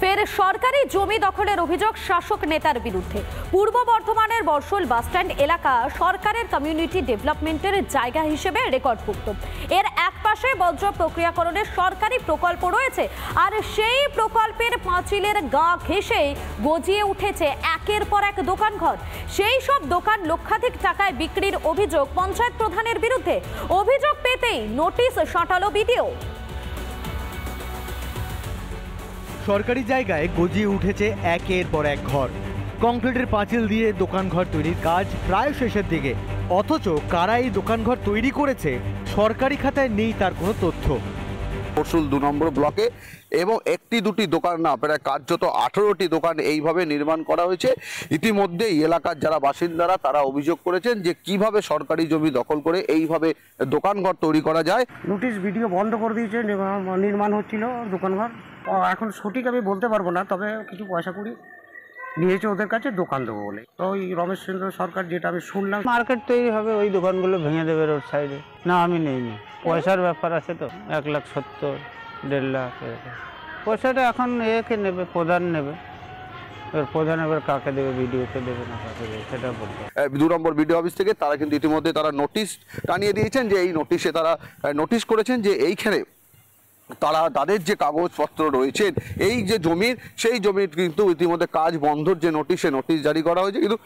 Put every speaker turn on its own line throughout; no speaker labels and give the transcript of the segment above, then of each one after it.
ফের সরকারি জমি দখলের অভিযোগ শাসক নেতার বিরুদ্ধে। পূর্ব বর্ধমানের বর্ষল বাসস্ট্যান্ড এলাকা সরকারের কমিউনিটি ডেভেলপমেন্টের জায়গা হিসেবে রেকর্ডভুক্ত। এর একপাশে বজ্র প্রক্রিয়াকরণের সরকারি প্রকল্প রয়েছে, আর সেই প্রকল্পের পাঁচিলের গা ঘেঁষে গজিয়ে উঠেছে একের পর এক দোকানঘর। সেই সব দোকান লক্ষাধিক টাকায় বিক্রির অভিযোগ পঞ্চায়েত প্রধানের বিরুদ্ধে। অভিযোগ পেতেই নোটিশ সাঁটালো বিডিও।
সরকারি জায়গায় গজিয়ে উঠেছে একের পর এক ঘর। কংক্রিটের পাঁচিল দিয়ে দোকানঘর তৈরির কাজ প্রায় শেষের দিকে, অথচ কারা এই দোকানঘর তৈরি করেছে সরকারি খাতায় নেই তার কোনো তথ্য।
বর্ষল 2 নম্বর ব্লকে এবং একটি দুটি দোকান না, প্রায় কার্যত 18টি দোকান এইভাবে নির্মাণ করা হয়েছে। ইতিমধ্যে এলাকার যারা বাসিন্দারা তারা অভিযোগ করেছেন যে কিভাবে সরকারি জমি দখল করে এইভাবে দোকানঘর তৈরি করা যায়।
নোটিশ ভিডিও বন্ধ করে দিয়েছে, নির্মাণ হচ্ছিল দোকানঘর। এখন সঠিক আমি বলতে পারবো না, তবে কিছু পয়সা কুড়ি নিয়েছে ওদের কাছে দোকান দেবো বলে। তো ওই রমেশ চন্দ্র সরকার, যেটা আমি শুনলাম,
মার্কেট তৈরি হবে, ওই দোকানগুলো ভেঙে দেবে রোড সাইডে। না, আমি নেইনি, পয়সার ব্যাপার আছে তো, 1,70,000 1.5 লাখ পয়সাটা এখন একে নেবে, প্রধান নেবে। প্রধান এবার কাকে দেবে, ভিডিওতে দেবে না কাকে দেবে সেটা বলবে।
2 নম্বর ভিডিও অফিস থেকে তারা কিন্তু ইতিমধ্যে তারা নোটিশ টানিয়ে দিয়েছেন, যে এই নোটিশে তারা নোটিশ করেছেন যে এইখানে তারা তাদের যে কাগজপত্র রয়েছে এই যে জমির, সেই জমির কিন্তু ইতিমধ্যে কাজ বন্ধর যে নোটিশ জারি করা হয়েছে। কিন্তু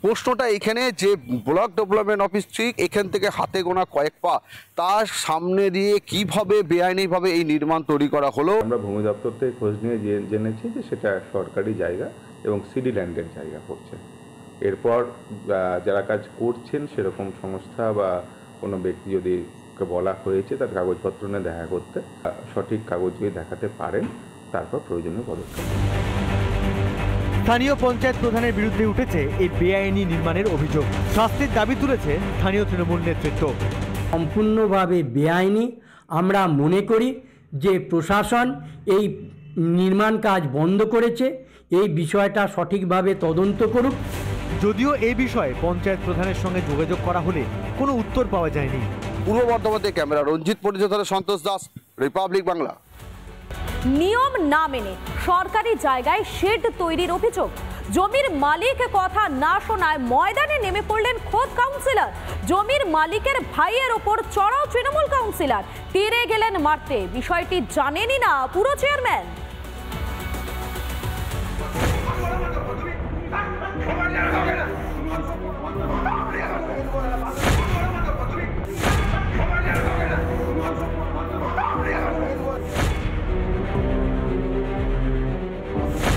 প্রশ্নটা এখানে যে ব্লক ডেভেলপমেন্ট অফিস ঠিক এখান থেকে হাতে গোনা কয়েক পা, তার সামনে দিয়ে কিভাবে বেআইনিভাবে এই নির্মাণ তৈরি করা হলো।
আমরা ভূমি দপ্তর থেকে খোঁজ নিয়ে জেনেছি যে সেটা সরকারি জায়গা এবং সিডি ল্যান্ডের জায়গা পড়ছে। এরপর যারা কাজ করছেন সেরকম সংস্থা বা কোনো ব্যক্তি যদি বলা হয়েছে তার কাগজপত্র নিয়ে দেখা করতে, সঠিক কাগজ যদি দেখাতে পারেন তারপর প্রয়োজনীয় পদক্ষেপ।
স্থানীয় পঞ্চায়েত প্রধানের বিরুদ্ধে উঠেছে এই বেআইনি নির্মাণের অভিযোগ। শাস্তির দাবি তুলেছে স্থানীয় তৃণমূল নেতৃত্ব।
সম্পূর্ণভাবে বেআইনি আমরা মনে করি যে প্রশাসন এই নির্মাণ কাজ বন্ধ করেছে, এই বিষয়টা সঠিকভাবে তদন্ত করুক।
যদিও এই বিষয়ে পঞ্চায়েত প্রধানের সঙ্গে যোগাযোগ করা হলে কোনো উত্তর পাওয়া যায়নি।
পূর্ব বর্ধমান থেকে ক্যামেরা রঞ্জিত পরিচয়, সন্তোষ দাস, রিপাবলিক বাংলা।
নিয়ম না মেনে সরকারি জায়গায় শেড তৈরির অভিযোগ। জমির মালিক কথা না শোনায় ময়দানে নেমে পড়লেন খোদ কাউন্সিলর। জমির মালিকের ভাইয়ের ওপর চড়াও তৃণমূল কাউন্সিলর, তীরে গেলেন মারতে। বিষয়টি জানেনই না পুরো চেয়ারম্যান।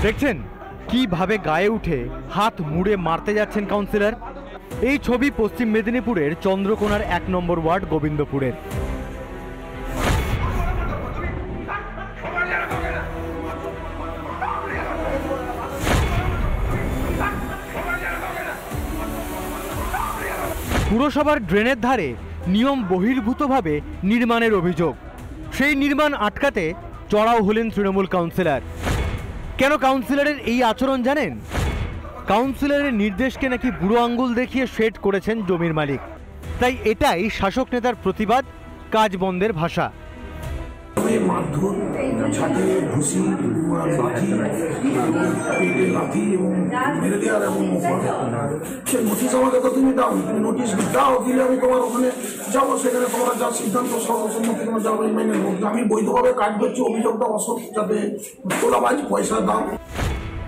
দেখছেন কিভাবে গায়ে উঠে হাত মুড়ে মারতে যাচ্ছেন কাউন্সিলর। এই ছবি পশ্চিম মেদিনীপুরের চন্দ্রকোনার 1 নম্বর ওয়ার্ড গোবিন্দপুরের। পুরসভার ড্রেনের ধারে নিয়ম বহির্ভূতভাবে নির্মাণের অভিযোগ। সেই নির্মাণ আটকাতে চড়াও হলেন তৃণমূল কাউন্সিলর। কেন কাউন্সিলরের এই আচরণ জানেন? কাউন্সিলরের নির্দেশকে নাকি বুড়ো আঙ্গুল দেখিয়ে শেড করেছেন জমির মালিক। তাই এটাই শাসক নেতার প্রতিবাদ, কাজ বন্ধের ভাষা।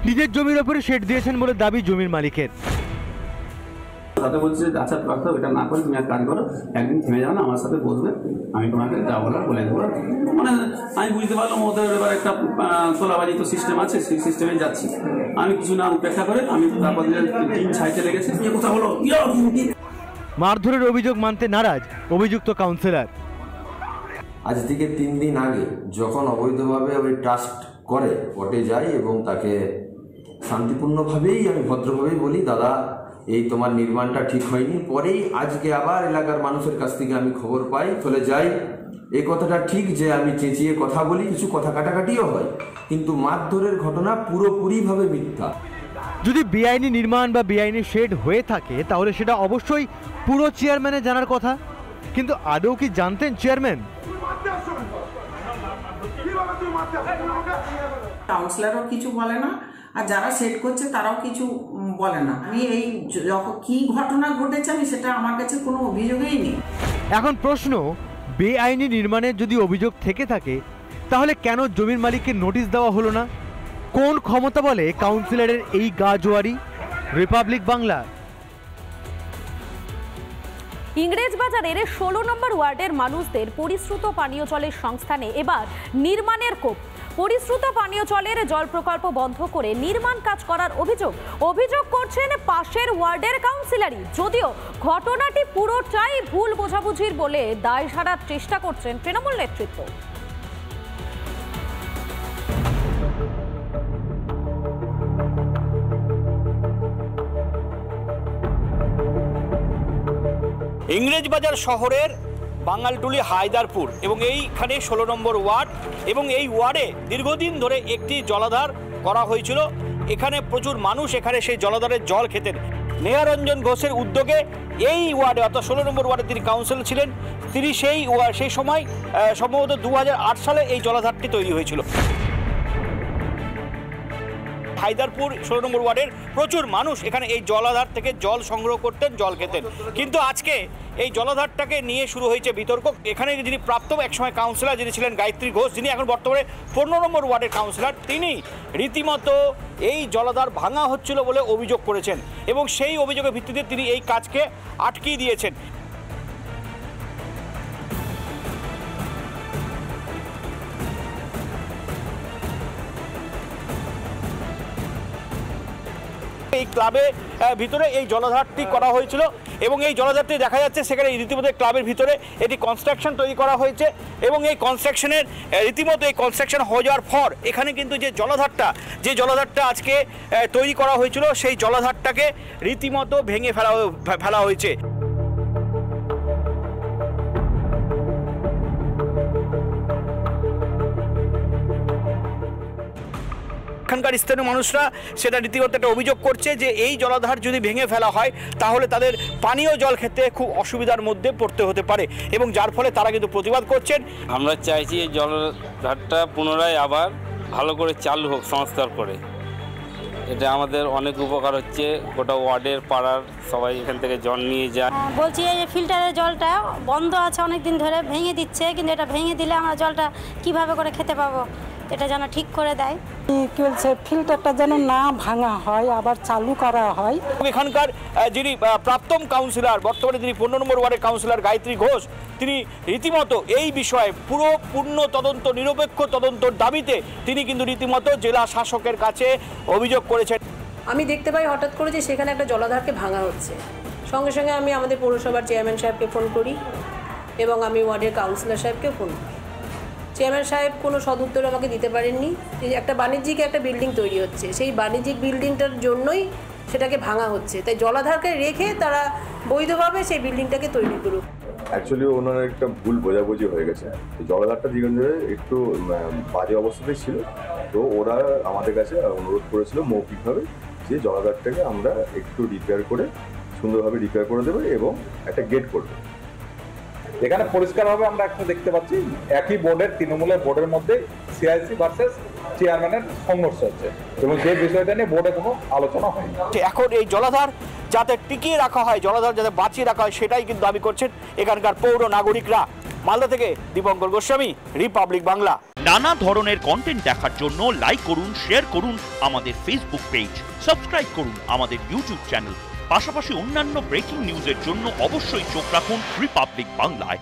নিজের জমির ওপরে শেড দিয়েছেন বলে দাবি জমির মালিকের।
সাথে বলছে আচ্ছা রাখো, এটা না করে তুমি এক কাজ করো, একদিন থেমে যাও না, আমার সাথে বসবে, আমি তোমাকে যা বলার বলে দেবো। মানে আমি বুঝতে পারলাম ওদের এবার একটা তোলাবাজি তো সিস্টেম আছে, সেই সিস্টেমে যাচ্ছি। আমি কিছু না উপেক্ষা করে আমি তারপর টিম ছাইতে লেগেছে। কথা হলো
মারধরের অভিযোগ মানতে নারাজ অভিযুক্ত কাউন্সিলর।
আজ থেকে 3 দিন আগে যখন অবৈধভাবে ওই ট্রাস্ট করে কোর্টে যাই এবং তাকে শান্তিপূর্ণভাবেই, আমি ভদ্রভাবেই বলি, দাদা এই তোমার নির্মাণটা ঠিক হয়নি। পরেই আজকে আবার এলাকার মানুষের কাছ থেকে আমি খবর পাই, চলে যাই। এই কথাটা ঠিক যে আমি চেঁচিয়ে কথা বলি, কিছু কথা কাটাকাটিও হয়, কিন্তু মারধরের ঘটনা পুরোপুরিভাবে মিথ্যা।
যদি বেআইনি নির্মাণ বা বেআইনি শেড হয়ে থাকে তাহলে সেটা অবশ্যই পুরো চেয়ারম্যানের জানার কথা। কিন্তু আদৌ কি জানতেন চেয়ারম্যান?
কাউন্সিলরও কিছু বলে না, আর যারা সেট করছে তারাও কিছু বলে না। আমি এই কি ঘটনা ঘটেছে আমি সেটা আমার কাছে কোনো অভিযোগই নেই।
এখন প্রশ্ন, বেআইনি নির্মাণের যদি অভিযোগ থেকে থাকে তাহলে কেন জমির মালিককে নোটিশ দেওয়া হলো না? কোন ক্ষমতা বলে কাউন্সিলরের এই গাজোয়ারি? রিপাবলিক বাংলা।
ইংরেজবাজারের 16 নম্বর ওয়ার্ডের মানুষদের পরিশ্রুত পানীয় জলের সংস্থানে এবার নির্মাণের কোপ। পরিশ্রুত পানীয় জলের জল প্রকল্প বন্ধ করে নির্মাণ কাজ করার অভিযোগ করছেন পাশের ওয়ার্ডের কাউন্সিলরই। যদিও ঘটনাটি পুরোটাই ভুল বোঝাবুঝির বলে দায় সারার চেষ্টা করছেন তৃণমূল নেতৃত্ব।
ইংরেজবাজার শহরের বাঙালটুলি হায়দারপুর এবং এইখানে 16 নম্বর ওয়ার্ড, এবং এই ওয়ার্ডে দীর্ঘদিন ধরে একটি জলাধার করা হয়েছিল। এখানে প্রচুর মানুষ এখানে সেই জলাধারের জল খেতেন। নেহারঞ্জন ঘোষের উদ্যোগে এই ওয়ার্ডে, অর্থাৎ 16 নম্বর ওয়ার্ডে তিনি কাউন্সিলর ছিলেন, তিনি সেই সময় সম্ভবত 2008 সালে এই জলাধারটি তৈরি হয়েছিল। হায়দারপুর 16 নম্বর ওয়ার্ডের প্রচুর মানুষ এখানে এই জলাধার থেকে জল সংগ্রহ করতেন, জল খেতেন। কিন্তু আজকে এই জলাধারটাকে নিয়ে শুরু হয়েছে বিতর্ক। এখানে যিনি প্রাপ্ত একসময় কাউন্সিলর যিনি ছিলেন গায়ত্রী ঘোষ, যিনি এখন বর্তমানে 15 নম্বর ওয়ার্ডের কাউন্সিলর, তিনি রীতিমতো এই জলাধার ভাঙা হচ্ছিল বলে অভিযোগ করেছেন এবং সেই অভিযোগের ভিত্তিতে তিনি এই কাজকে আটকিয়ে দিয়েছেন। এই ক্লাবে ভিতরে এই জলাধারটি করা হয়েছিল এবং এই জলাধারটি দেখা যাচ্ছে সেখানে রীতিমতো ক্লাবের ভিতরে এটি কনস্ট্রাকশন তৈরি করা হয়েছে এবং এই কনস্ট্রাকশনের রীতিমতো এই কনস্ট্রাকশন হয়ে যাওয়ার পর এখানে কিন্তু যে জলাধারটা আজকে তৈরি করা হয়েছিল সেই জলাধারটাকে রীতিমতো ভেঙে ফেলা হয়েছে। এখানকার স্থানীয় মানুষরা সেটা রীতিমতো একটা অভিযোগ করছে যে এই জলাধার যদি ভেঙে ফেলা হয় তাহলে তাদের পানীয় জল খেতে খুব অসুবিধার মধ্যে পড়তে হতে পারে এবং যার ফলে তারা কিন্তু প্রতিবাদ করছেন।
আমরা চাইছি এই জলাধারটা পুনরায় আবার ভালো করে চালু হোক, সংস্কার করে। এটা আমাদের অনেক উপকার হচ্ছে, গোটা ওয়ার্ডের পাড়ার সবাই এখান থেকে জল নিয়ে যায়।
বলছি এই যে ফিল্টারের জলটা বন্ধ আছে অনেক দিন ধরে, ভেঙে দিচ্ছে, কিন্তু এটা ভেঙে দিলে আমরা জলটা কিভাবে করে খেতে পাবো, এটা যেন ঠিক করে দেয়।
কি বলছে ফিল্টারটা যেন না ভাঙা হয়, আবার চালু করা হয়।
এখানকার যিনি প্রাক্তন কাউন্সিলর, বর্তমানে তিনি 15 নম্বর ওয়ার্ডের কাউন্সিলর গায়ত্রী ঘোষ, তিনি রীতিমতো এই বিষয়ে পূর্ণ তদন্ত, নিরপেক্ষ তদন্তর দাবিতে তিনি কিন্তু রীতিমতো জেলা শাসকের কাছে অভিযোগ করেছেন।
আমি দেখতে পাই হঠাৎ করে যে সেখানে একটা জলাধারকে ভাঙা হচ্ছে, সঙ্গে সঙ্গে আমি আমাদের পৌরসভার চেয়ারম্যান সাহেবকে ফোন করি এবং আমি ওয়ার্ডের কাউন্সিলর সাহেবকে ফোন করি। চেয়ারম্যান সাহেব কোনো সদুত্তর আমাকে দিতে পারেননি। একটা বাণিজ্যিক একটা বিল্ডিং তৈরি হচ্ছে, সেই বাণিজ্যিক বিল্ডিংটার জন্যই সেটাকে ভাঙা হচ্ছে, তাই জলাধারকে রেখে তারা বৈধভাবে সেই বিল্ডিংটাকে তৈরি করুক।
অ্যাকচুয়ালি ওনার একটা ভুল বোঝাবুঝি হয়ে গেছে। জলাধারটা জীবন ধরে একটু বাজে অবস্থাতেই ছিল, তো ওরা আমাদের কাছে অনুরোধ করেছিল মৌখিকভাবে যে জলাধারটাকে আমরা একটু রিপেয়ার করে সুন্দরভাবে রিপেয়ার করে দেবো এবং একটা গেট করবো।
এখানে পরিষ্কারভাবে আমরা একটা দেখতে পাচ্ছি একই বোর্ডের, তৃণমূলের বোর্ডের মধ্যে সিআইসি ভার্সেস চেয়ারম্যানের সংঘর্ষ হচ্ছে এবং যে বিষয়টা নিয়ে বোর্ডে কোনো আলোচনা হয়নি।
এখন এই জলাধার যাতে টিকিয়ে রাখা হয়, জলাধার যাতে বাঁচিয়ে রাখা হয়, সেটাই কিন্তু দাবি করছেন এখানকার পৌর নাগরিকরা। মালদা থেকে দীপঙ্কর গোস্বামী, রিপাবলিক বাংলা।
নানা ধরনের কন্টেন্ট দেখার জন্য লাইক করুন, শেয়ার করুন আমাদের ফেসবুক পেজ, সাবস্ক্রাইব করুন আমাদের ইউটিউব চ্যানেল। পাশাপাশি অন্যান্য ব্রেকিং নিউজের জন্য অবশ্যই চোখ রাখুন রিপাবলিক বাংলায়।